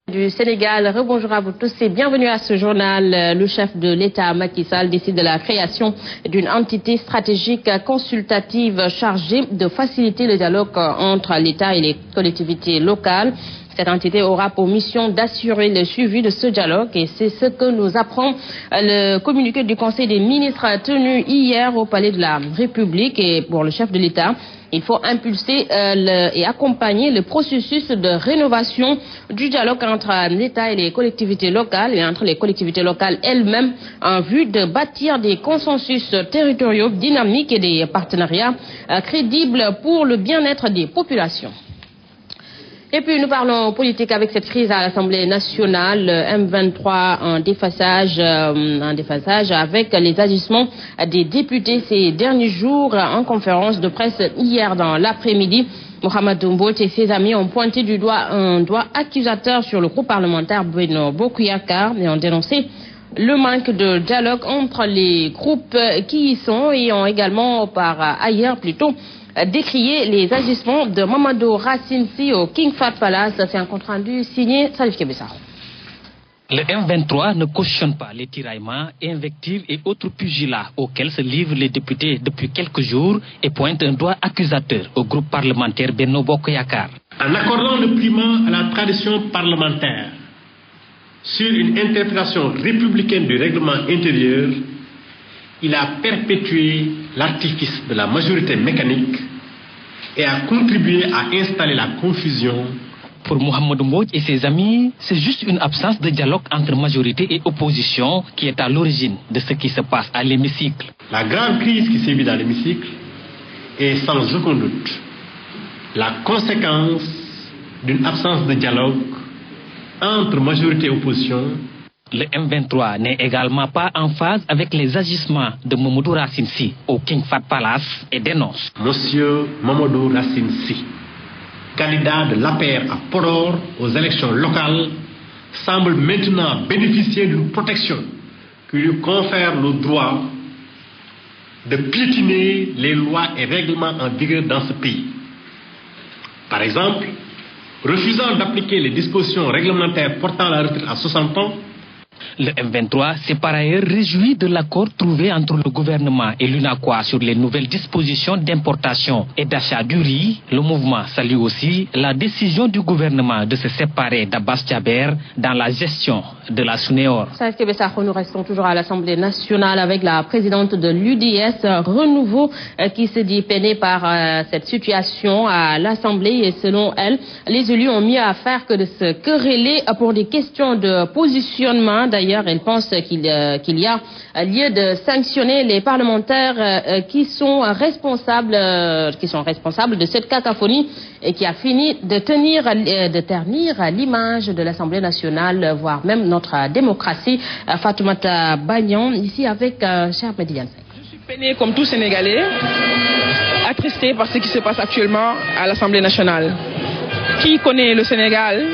Du Sénégal, rebonjour à vous tous et bienvenue à ce journal. Le chef de l'État, Macky Sall, décide de la création d'une entité stratégique consultative chargée de faciliter le dialogue entre l'État et les collectivités locales. Cette entité aura pour mission d'assurer le suivi de ce dialogue et c'est ce que nous apprend le communiqué du Conseil des ministres tenu hier au Palais de la République. Et pour le chef de l'État, il faut impulser et accompagner le processus de rénovation du dialogue entre l'État et les collectivités locales et entre les collectivités locales elles-mêmes en vue de bâtir des consensus territoriaux dynamiques et des partenariats crédibles pour le bien-être des populations. Et puis nous parlons politique avec cette crise à l'Assemblée nationale, M23 en déphasage avec les agissements des députés ces derniers jours en conférence de presse hier dans l'après-midi. Mohamedou Mbodj et ses amis ont pointé du doigt un doigt accusateur sur le groupe parlementaire Benno Bokk Yakaar et ont dénoncé le manque de dialogue entre les groupes qui y sont et ont également par ailleurs plutôt décrier les agissements de Mamadou Racine Sy au King Fahd Palace. C'est un compte rendu signé Salif Kébessa. Le M23 ne cautionne pas les tiraillements, invectives et autres pugilats auxquels se livrent les députés depuis quelques jours et pointe un doigt accusateur au groupe parlementaire Benno Bokk Yakaar. En accordant le primat à la tradition parlementaire sur une interprétation républicaine du règlement intérieur, il a perpétué l'artifice de la majorité mécanique et a contribué à installer la confusion. Pour Mohamedou Mbodj et ses amis, c'est juste une absence de dialogue entre majorité et opposition qui est à l'origine de ce qui se passe à l'hémicycle. La grave crise qui sévit dans l'hémicycle est sans aucun doute la conséquence d'une absence de dialogue entre majorité et opposition. Le M23 n'est également pas en phase avec les agissements de Mamadou Racine Sy au King Fahd Palace et dénonce. Monsieur Mamadou Racine Sy, candidat de l'APR à Podor aux élections locales, semble maintenant bénéficier d'une protection qui lui confère le droit de piétiner les lois et règlements en vigueur dans ce pays. Par exemple, refusant d'appliquer les dispositions réglementaires portant la retraite à 60 ans, le M23 s'est par ailleurs réjoui de l'accord trouvé entre le gouvernement et l'UNACOIS sur les nouvelles dispositions d'importation et d'achat du riz. Le mouvement salue aussi la décision du gouvernement de se séparer d'Abbas Jaber dans la gestion de la SUNEOR. Nous restons toujours à l'Assemblée nationale avec la présidente de l'UDS Renouveau qui se dit peinée par cette situation à l'Assemblée et selon elle, les élus ont mieux à faire que de se quereller pour des questions de positionnement. D'ailleurs, elle pense qu'il y a lieu de sanctionner les parlementaires qui sont responsables de cette cacophonie et qui a fini de ternir l'image de l'Assemblée nationale, voire même notre démocratie. Fatoumata Bagnan, ici avec cher Median. Je suis peinée comme tout Sénégalais, attristée par ce qui se passe actuellement à l'Assemblée nationale. Qui connaît le Sénégal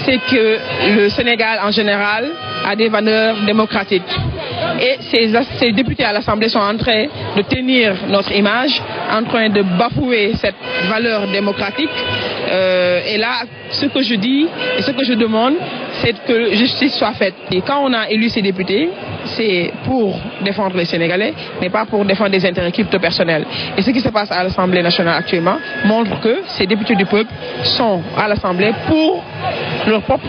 c'est que le Sénégal en général a des valeurs démocratiques. Et ces députés à l'Assemblée sont en train de tenir notre image, en train de bafouer cette valeur démocratique. Et là, ce que je dis et ce que je demande, c'est que justice soit faite. Et quand on a élu ces députés, c'est pour défendre les Sénégalais, mais pas pour défendre des intérêts crypto-personnels. Et ce qui se passe à l'Assemblée nationale actuellement montre que ces députés du peuple sont à l'Assemblée pour leurs propres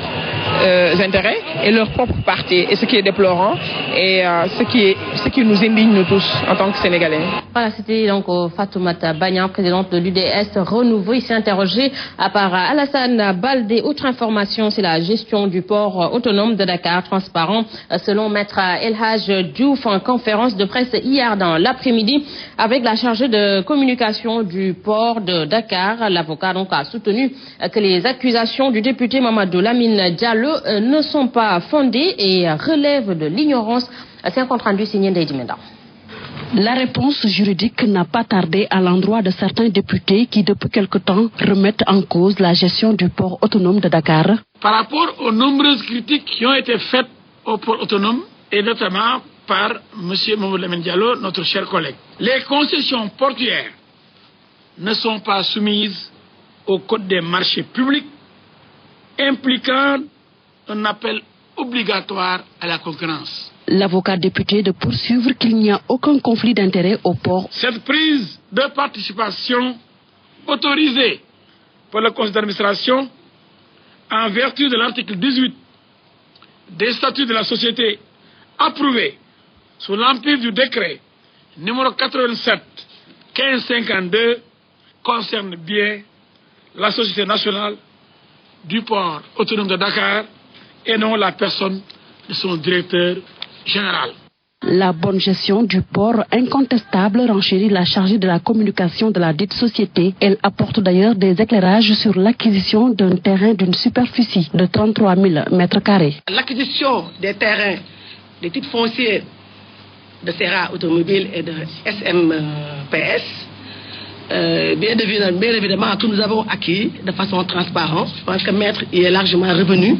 intérêts et leur propre parti. Et ce qui est déplorant et ce qui nous indigne nous tous en tant que Sénégalais. Voilà, c'était donc Fatoumata Bagnan, présidente de l'UDS Renouveau. Il s'est interrogé par Alassane Baldé. Autre information, c'est la gestion du port autonome de Dakar transparent. Selon Maître El Hadj Diouf en conférence de presse hier dans l'après-midi avec la chargée de communication du port de Dakar, l'avocat donc a soutenu que les accusations du député Mamadou Lamine Diallo ne sont pas fondées et relèvent de l'ignorance. C'est un compte rendu signé d'Eddie Menda. La réponse juridique n'a pas tardé à l'endroit de certains députés qui depuis quelque temps remettent en cause la gestion du port autonome de Dakar. Par rapport aux nombreuses critiques qui ont été faites au port autonome et notamment par M. Mamadou Lamine Diallo, notre cher collègue, les concessions portuaires ne sont pas soumises au code des marchés publics impliquant un appel obligatoire à la concurrence. L'avocat député de poursuivre qu'il n'y a aucun conflit d'intérêt au port. Cette prise de participation autorisée par le conseil d'administration en vertu de l'article 18 des statuts de la société approuvés sous l'empire du décret numéro 87 1552 concerne bien la société nationale du port autonome de Dakar et non la personne de son directeur général. La bonne gestion du port incontestable renchérit la chargée de la communication de la dite société. Elle apporte d'ailleurs des éclairages sur l'acquisition d'un terrain d'une superficie de 33 000 mètres carrés. L'acquisition des terrains, des titres fonciers de Serra Automobile et de SMPS, bien évidemment, que nous avons acquis de façon transparente. Je pense que Maître y est largement revenu.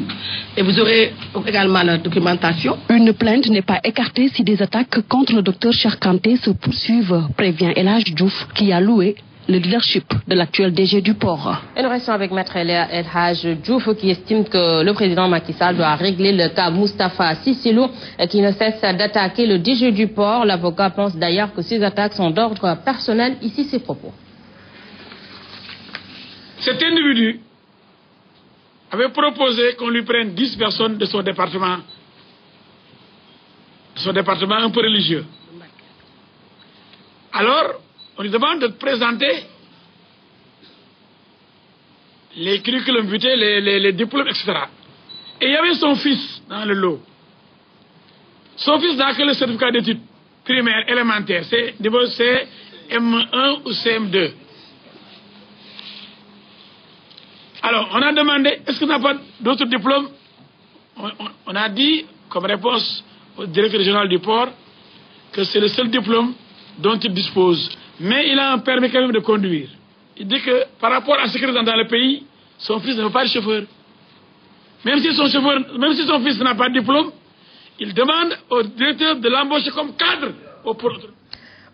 Et vous aurez également la documentation. Une plainte n'est pas écartée si des attaques contre le docteur Cheikh Kanté se poursuivent, prévient El Hadj Diouf, qui a loué le leadership de l'actuel DG du port. Et nous restons avec Maître El Hadj Diouf qui estime que le président Macky Sall doit régler le cas Moustapha Cissé Lo qui ne cesse d'attaquer le DG du port. L'avocat pense d'ailleurs que ces attaques sont d'ordre personnel. Ici ses propos. Cet individu avait proposé qu'on lui prenne 10 personnes de son département un peu religieux. Alors, on lui demande de présenter les curriculum vitae, les diplômes, etc. Et il y avait son fils dans le lot. Son fils n'a que le certificat d'études primaires élémentaires, c'est niveau CM1 ou CM2. Alors, on a demandé, est-ce qu'on n'a pas d'autres diplômes? On a dit, comme réponse au directeur régional du port, que c'est le seul diplôme dont il dispose. Mais il a un permis quand même de conduire. Il dit que par rapport à ce qui est dans le pays, son fils ne veut pas être chauffeur. Même si son fils n'a pas de diplôme, il demande au directeur de l'embaucher comme cadre au port.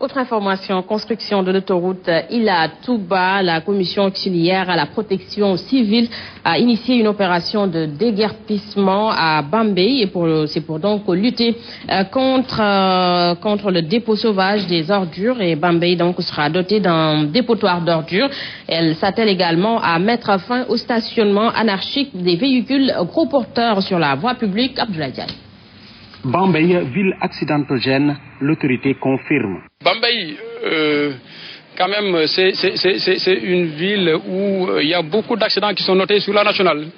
Autre information, construction de l'autoroute Ila-Touba, la commission auxiliaire à la protection civile a initié une opération de déguerpissement à Bambey et c'est pour donc lutter contre le dépôt sauvage des ordures, et Bambey donc sera doté d'un dépotoir d'ordures. Elle s'attelle également à mettre fin au stationnement anarchique des véhicules gros porteurs sur la voie publique. Abdoulaye Diagne. Bambey, ville accidentogène, l'autorité confirme. Bambey, quand même, c'est une ville où il y a beaucoup d'accidents qui sont notés sur la nationale.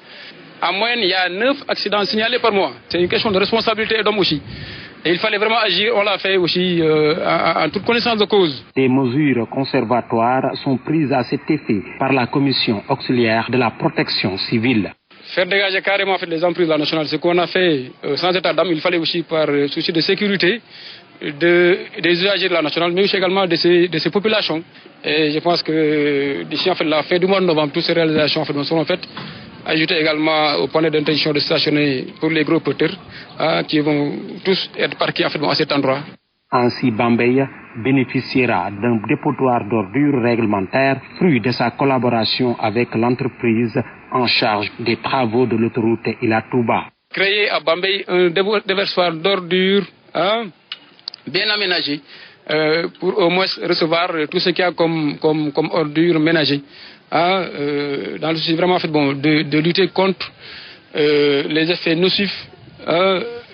En moyenne, il y a 9 accidents signalés par mois. C'est une question de responsabilité d'homme aussi. Et il fallait vraiment agir, on l'a fait aussi en toute connaissance de cause. Des mesures conservatoires sont prises à cet effet par la commission auxiliaire de la protection civile. Faire dégager carrément les emprises de la nationale, ce qu'on a fait sans état d'âme, il fallait aussi par souci de sécurité des usagers de la nationale, mais aussi également de ces populations. Et je pense que d'ici la fin du mois de novembre, toutes ces réalisations seront faites. Ajouter également au panel d'intention de stationner pour les gros porteurs qui vont tous être parqués à cet endroit. Ainsi, Bambey bénéficiera d'un dépotoir d'ordures réglementaire, fruit de sa collaboration avec l'entreprise en charge des travaux de l'autoroute Ila-Touba. Créer à Bambey un déversoir d'ordures bien aménagé pour au moins recevoir tout ce qu'il y a comme ordures ménagées. Dans le souci vraiment de lutter contre les effets nocifs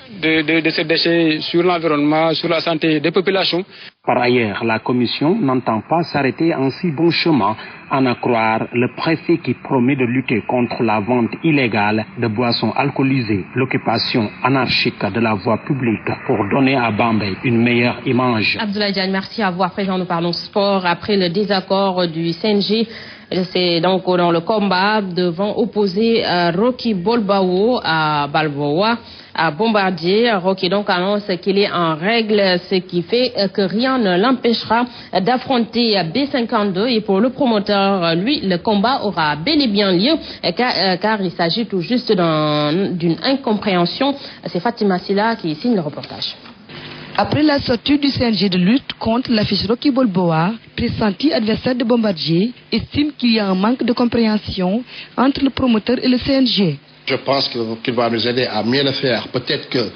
de ces déchets sur l'environnement, sur la santé des populations. Par ailleurs, la commission n'entend pas s'arrêter en si bon chemin, à en croire le préfet qui promet de lutter contre la vente illégale de boissons alcoolisées, l'occupation anarchique de la voie publique pour donner à Bambey une meilleure image. Abdoulaye Diagne, merci à vous. À présent, nous parlons sport. Après le désaccord du CNG, c'est donc dans le combat devant opposer Rocky Bolbao à Balboa, à Bombardier. Rocky donc annonce qu'il est en règle, ce qui fait que rien ne l'empêchera d'affronter B52. Et pour le promoteur, lui, le combat aura bel et bien lieu, car il s'agit tout juste d'une incompréhension. C'est Fatima Silla qui signe le reportage. Après la sortie du CNG de lutte contre l'affiche Rocky Balboa, pressenti adversaire de Bombardier, estime qu'il y a un manque de compréhension entre le promoteur et le CNG. Je pense qu'il va nous aider à mieux le faire. Peut-être que,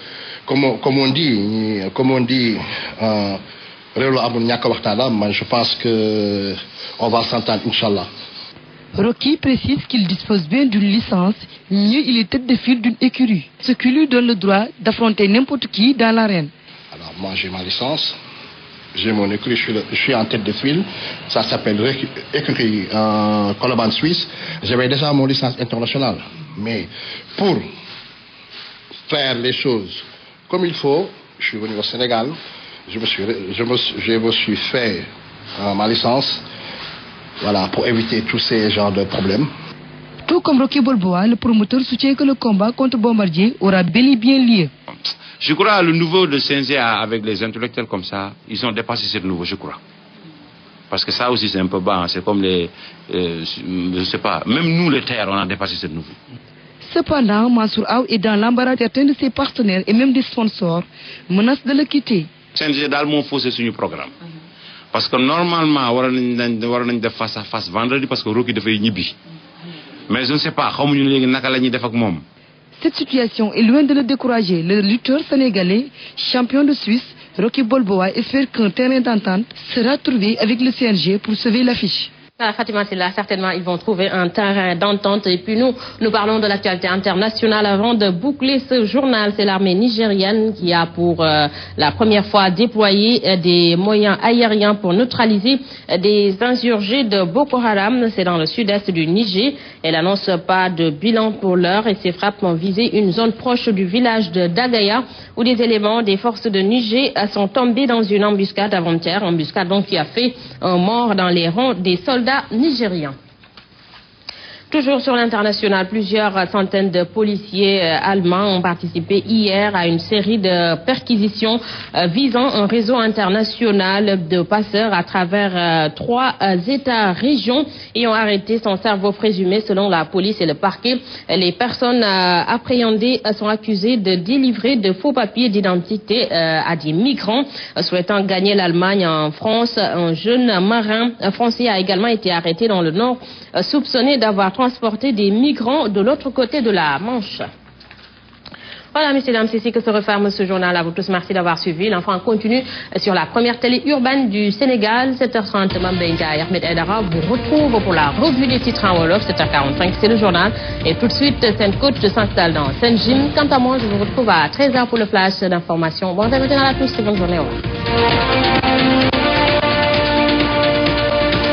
comme on dit, je pense qu'on va s'entendre, Inch'Allah. Rocky précise qu'il dispose bien d'une licence, mieux il est tête de file d'une écurie, ce qui lui donne le droit d'affronter n'importe qui dans l'arène. Alors moi j'ai ma licence, j'ai mon écurie, je suis en tête de file, ça s'appelle écurie Colobane Suisse. J'avais déjà mon licence internationale, mais pour faire les choses comme il faut, je suis venu au Sénégal, je me suis fait ma licence. Voilà, pour éviter tous ces genres de problèmes. Tout comme Rocky Balboa, le promoteur soutient que le combat contre Bombardier aura bel et bien lieu. Je crois que le niveau de CNG avec les intellectuels comme ça, ils ont dépassé ce niveau, je crois. Parce que ça aussi c'est un peu bas, c'est comme les... je sais pas, même nous les terres, on a dépassé ce niveau. Cependant, Mansour Aw est dans l'embarras de certains de ses partenaires et même des sponsors, menace de le quitter. CNG daal moo faussé suñu programme. Parce que normalement war nañ def face à face vendredi parce que Rocky dafay ñibbi mais je ne sais pas xamuñu léegi naka la ñuy def ak moom. Cette situation est loin de le décourager. Le lutteur sénégalais, champion de Suisse, Rocky Balboa, espère qu'un terrain d'entente sera trouvé avec le CNG pour sauver l'affiche. Fatima Silla, certainement ils vont trouver un terrain d'entente. Et puis nous parlons de l'actualité internationale avant de boucler ce journal. C'est l'armée nigérienne qui a pour la première fois déployé des moyens aériens pour neutraliser des insurgés de Boko Haram. C'est dans le sud-est du Niger. Elle n'annonce pas de bilan pour l'heure et ces frappes ont visé une zone proche du village de Dagaya où des éléments des forces de Niger sont tombés dans une embuscade avant-hier. Embuscade donc qui a fait un mort dans les rangs des soldats nigériens. Toujours sur l'international, plusieurs centaines de policiers allemands ont participé hier à une série de perquisitions visant un réseau international de passeurs à travers 3 États-régions et ont arrêté son cerveau présumé selon la police et le parquet. Les personnes appréhendées sont accusées de délivrer de faux papiers d'identité à des migrants souhaitant gagner l'Allemagne en France. Un jeune marin français a également été arrêté dans le Nord, soupçonné d'avoir transporter des migrants de l'autre côté de la Manche. Voilà, messieurs, dames, c'est ici que se referme ce journal. À vous tous, merci d'avoir suivi. L'enfant continue sur la première télé urbaine du Sénégal. 7h30, Mambéinga et Ahmed Aïdara vous retrouvent pour la revue des titres en Wolof. 7h45, c'est le journal. Et tout de suite, Sainte-Côte s'installe dans Saint-Gilles. Quant à moi, je vous retrouve à 13h pour le flash d'information. Bon, à tous, bonne journée. Au revoir.